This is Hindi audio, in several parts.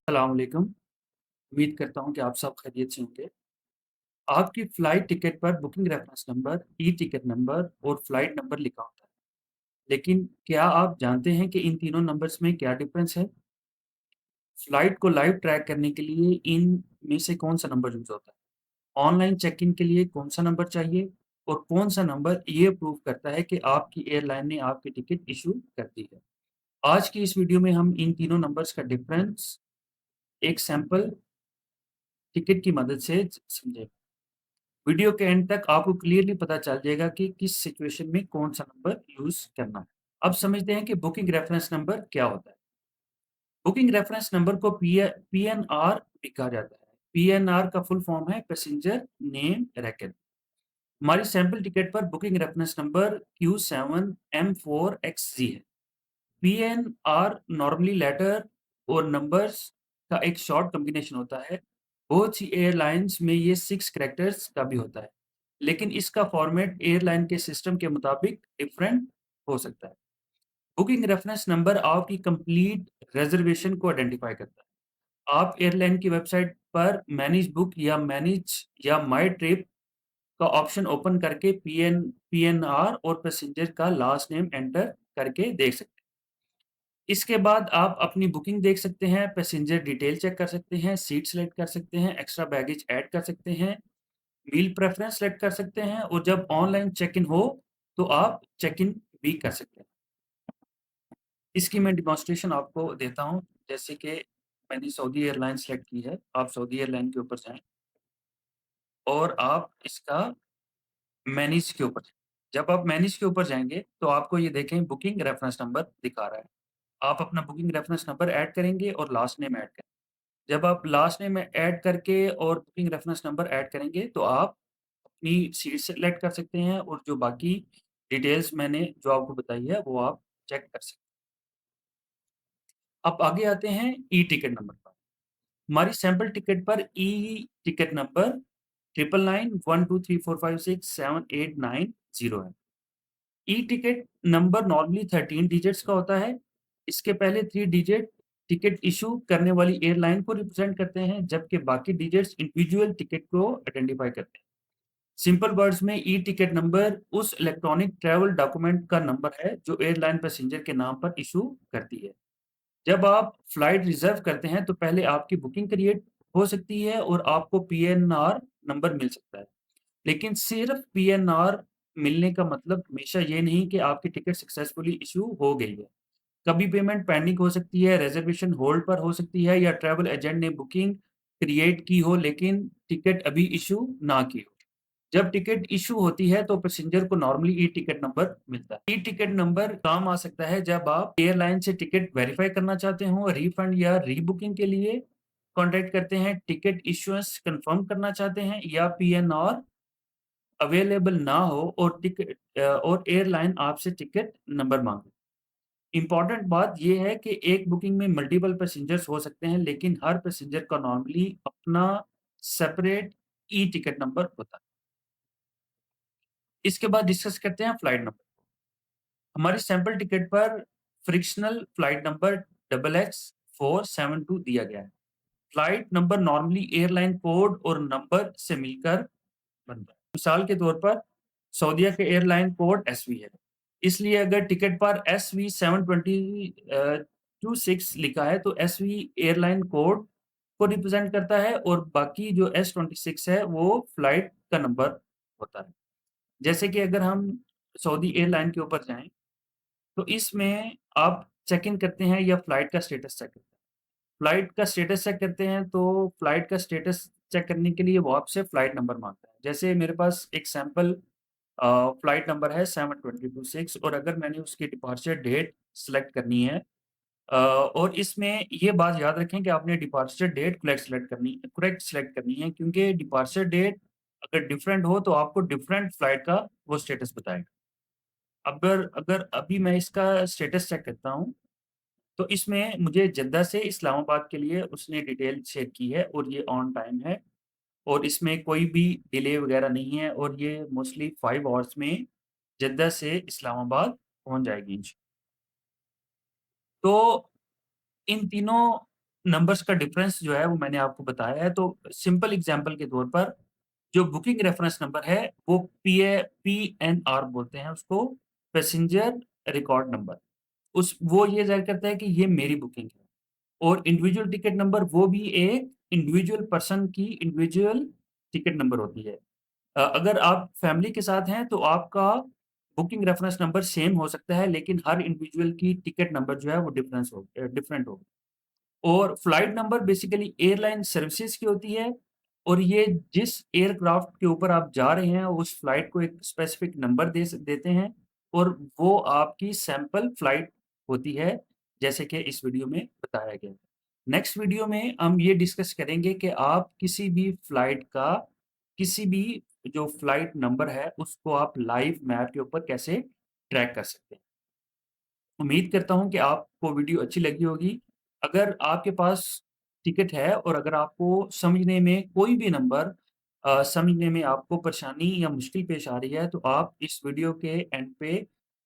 अस्सलाम वालेकुम। उम्मीद करता हूँ कि आप सब खैरियत से होंगे। आपकी फ़्लाइट टिकट पर booking reference number, e-ticket number और फ़्लाइट नंबर लिखा होता है। लेकिन क्या आप जानते हैं कि इन तीनों नंबर्स में क्या डिफ़रेंस है? फ़्लाइट को लाइव ट्रैक करने के लिए इन में से कौन-सा नंबर यूज़ होता है? ऑनलाइन चेक इन के लिए कौन-सा नंबर चाहिए? और कौन-सा नंबर ये प्रूव करता है कि आपकी एयरलाइन ने आपकी टिकट इश्यू कर दी है? आज की इस वीडियो में हम इन तीनों नंबर्स का डिफ़रेंस एक सैंपल टिकट की मदद से समझेंगे। वीडियो के एंड तक आपको क्लियरली पता चल जाएगा कि किस सिचुएशन में कौन-सा नंबर यूज़ करना है। अब समझते हैं कि बुकिंग रेफरेंस नंबर क्या होता है। बुकिंग रेफरेंस नंबर को पीएनआर भी कहा जाता है। पीएनआर का फुल फॉर्म है पैसेंजर नेम रेकॉर्ड। हमारी सैंपल टिकट पर बुकिंग रेफरेंस नंबर Q7M4XZ है। पीएनआर नॉर्मली लेटर और नंबर्स का एक शॉर्ट कॉम्बिनेशन होता है। बहुत सी एयरलाइंस में ये 6 कैरेक्टर्स का भी होता है, लेकिन इसका फॉर्मेट एयरलाइन के सिस्टम के मुताबिक डिफरेंट हो सकता है। बुकिंग रेफरेंस नंबर आपकी कंप्लीट रिजर्वेशन को आइडेंटिफाई करता है। आप एयरलाइन की वेबसाइट पर मैनेज बुक या माई ट्रिप का ऑप्शन ओपन करके पीएनआर और पैसेंजर का लास्ट नेम एंटर करके देख सकते हैं। इसके बाद आप अपनी बुकिंग देख सकते हैं, पैसेंजर डिटेल चेक कर सकते हैं, सीट सेलेक्ट कर सकते हैं, एक्स्ट्रा बैगेज ऐड कर सकते हैं, मील प्रेफ़रेंस सेलेक्ट कर सकते हैं और जब ऑनलाइन चेक इन हो, तो आप चेक इन भी कर सकते हैं। इसकी मैं डेमोंस्ट्रेशन आपको देता हूँ, जैसे कि मैंने सऊदी एयरलाइन सेलेक्ट की है। आप सऊदी एयरलाइन के ऊपर जाएँ और आप इसका मैनेज के ऊपर जाएँ। जब आप मैनेज के ऊपर जाएँगे, तो आपको ये देखें बुकिंग रेफ़रेंस नंबर दिखा रहा है। आप अपना बुकिंग रेफ़रेंस नंबर ऐड करेंगे और लास्ट नेम ऐड करेंगे। जब आप लास्ट नेम ऐड करके और बुकिंग रेफ़रेंस नंबर ऐड करेंगे, तो आप अपनी सीट सेलेक्ट कर सकते हैं और जो बाकी डिटेल्स मैंने जो आपको बताई है, वो आप चेक कर सकते हैं। अब आगे आते हैं ई-टिकट नंबर पर। हमारी सैंपल टिकट पर ई-टिकट नंबर 999123456789 है। ई-टिकट नंबर नॉर्मली 13 डिजिट्स का होता है। इसके पहले 3 डिजिट टिकट इश्यू करने वाली एयरलाइन को रिप्रेज़ेंट करते हैं, जबकि बाकी डिजिट्स इंडिविजुअल टिकट को आइडेंटिफ़ाई करते हैं। सिंपल वर्ड्स में ई-टिकट नंबर उस इलेक्ट्रॉनिक ट्रैवल डॉक्यूमेंट का नंबर है, जो एयरलाइन पैसेंजर के नाम पर इश्यू करती है। जब आप फ्लाइट रिज़र्व करते हैं, तो पहले आपकी बुकिंग क्रिएट हो सकती है और आपको पीएनआर नंबर मिल सकता है। लेकिन सिर्फ पीएनआर मिलने का मतलब हमेशा ये नहीं कि आपकी टिकट सक्सेसफुली इश्यू हो गई है। कभी पेमेंट पेंडिंग हो सकती है, रिज़र्वेशन होल्ड पर हो सकती है या ट्रैवल एजेंट ने बुकिंग क्रिएट की हो लेकिन टिकट अभी इश्यू ना की हो। जब टिकट इश्यू होती है तो पैसेंजर को नॉर्मली ई-टिकट नंबर मिलता है। ई-टिकट नंबर काम आ सकता है जब आप एयरलाइन से टिकट वेरीफाई करना चाहते हो, रिफंड या रीबुकिंग के लिए कॉन्टैक्ट करते हैं, टिकट इश्यूएंस कन्फर्म करना चाहते हैं या पीएनआर अवेलेबल ना हो और एयरलाइन आपसे टिकट नंबर माँगे। इम्पोर्टेंट बात ये है कि एक बुकिंग में मल्टीपल पैसेंजर्स हो सकते हैं, लेकिन हर पैसेंजर का नॉर्मली अपना सेपरेट ई-टिकट नंबर होता है। इसके बाद डिस्कस करते हैं फ्लाइट नंबर। हमारी सैंपल टिकट पर फ्रिक्शनल फ्लाइट नंबर XX472 दिया गया है। Flight number normally airline code और नंबर से मिलकर बनता है। मिसाल के तौर पर सऊदीया के एयरलाइन कोड एसवी है। इसलिए अगर टिकट पर SV720 लिखा है तो एसवी एयरलाइन कोड को रिप्रेज़ेंट करता है और बाकी जो S26 है वो फ्लाइट का नंबर होता है। जैसे कि अगर हम सऊदी एयरलाइन के ऊपर जाएँ, तो इसमें आप चेक इन करते हैं या फ्लाइट का स्टेटस चेक करते हैं। फ्लाइट का स्टेटस चेक करते हैं, तो फ्लाइट का स्टेटस चेक करने के लिए वो आपसे फ्लाइट नंबर माँगता है। जैसे मेरे पास एक सैंपल फ्लाइट नंबर है 7226 और अगर मैंने उसकी डिपार्चर डेट सेलेक्ट करनी है और इसमें ये बात याद रखें कि आपने डिपार्चर डेट करेक्ट सेलेक्ट करनी है क्योंकि डिपार्चर डेट अगर डिफरेंट हो तो आपको डिफरेंट फ्लाइट का वो स्टेटस बताएगा। अगर अगर अभी मैं इसका स्टेटस चेक करता हूँ, तो इसमें मुझे जद्दा से इस्लामाबाद के लिए उसने डिटेल शेयर की है और ये ऑन टाइम है और इसमें कोई भी डिले वगैरह नहीं है और ये मोस्टली 5 हॉर्स में जद्दा से इस्लामाबाद पहुँच जाएगी तो इन तीनों नंबर्स का डिफरेंस जो है वो मैंने आपको बताया है। तो सिंपल एग्ज़ाम्पल के तौर पर जो बुकिंग रेफरेंस नंबर है वो पीएनआर बोलते हैं उसको, पैसेंजर रिकॉर्ड नंबर। उस वो ये ज़ाहिर करता है कि ये मेरी बुकिंग है। और इंडिविजुअल टिकट नंबर वो भी एक इंडिविजुअल पर्सन की इंडिविजुअल टिकट नंबर होती है। अगर आप फैमिली के साथ हैं तो आपका बुकिंग रेफरेंस नंबर सेम हो सकता है, लेकिन हर इंडिविजुअल की टिकट नंबर जो है वो डिफरेंट होगी। और flight number basically airline services की होती है, और ये जिस एयरक्राफ्ट के ऊपर आप जा रहे हैं, उस फ्लाइट को एक स्पेसिफिक नंबर देते हैं, और वो आपकी सैंपल फ्लाइट होती है, जैसे कि इस वीडियो में बताया गया है। नेक्स्ट वीडियो में हम ये डिस्कस करेंगे कि आप किसी भी फ्लाइट का, किसी भी जो फ्लाइट नंबर है, उसको आप लाइव मैप के ऊपर कैसे ट्रैक कर सकते हैं। उम्मीद करता हूँ कि आपको वीडियो अच्छी लगी होगी। अगर आपके पास टिकट है और अगर आपको समझने में कोई भी नंबर समझने में आपको परेशानी या मुश्किल पेश आ रही है, तो आप इस वीडियो के एंड पे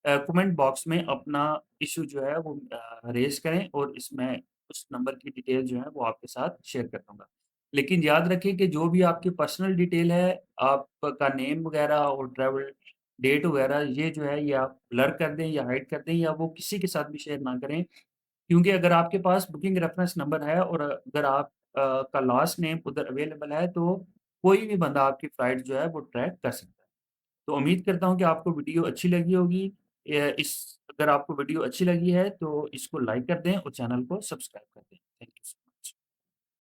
कमेंट बॉक्स में अपना इश्यू जो है वो रेज़ करें, और इसमें उस नंबर की डिटेल जो है वो आपके साथ शेयर कर दूँगा। लेकिन याद रखें कि जो भी आपकी पर्सनल डिटेल है, आपका नेम वगैरह और ट्रैवल डेट वगैरह, ये जो है ये आप ब्लर कर दें या हाइड कर दें, या वो किसी के साथ भी शेयर ना करें। क्योंकि अगर आपके पास बुकिंग रेफरेंस नंबर है और अगर आप का लास्ट नेम उधर अवेलेबल है, तो कोई भी बंदा आपकी फ्लाइट जो है वो ट्रैक कर सकता है। तो उम्मीद करता हूँ कि आपको वीडियो अच्छी लगी होगी। अगर आपको वीडियो अच्छी लगी है तो इसको लाइक कर दें और चैनल को सब्सक्राइब कर दें।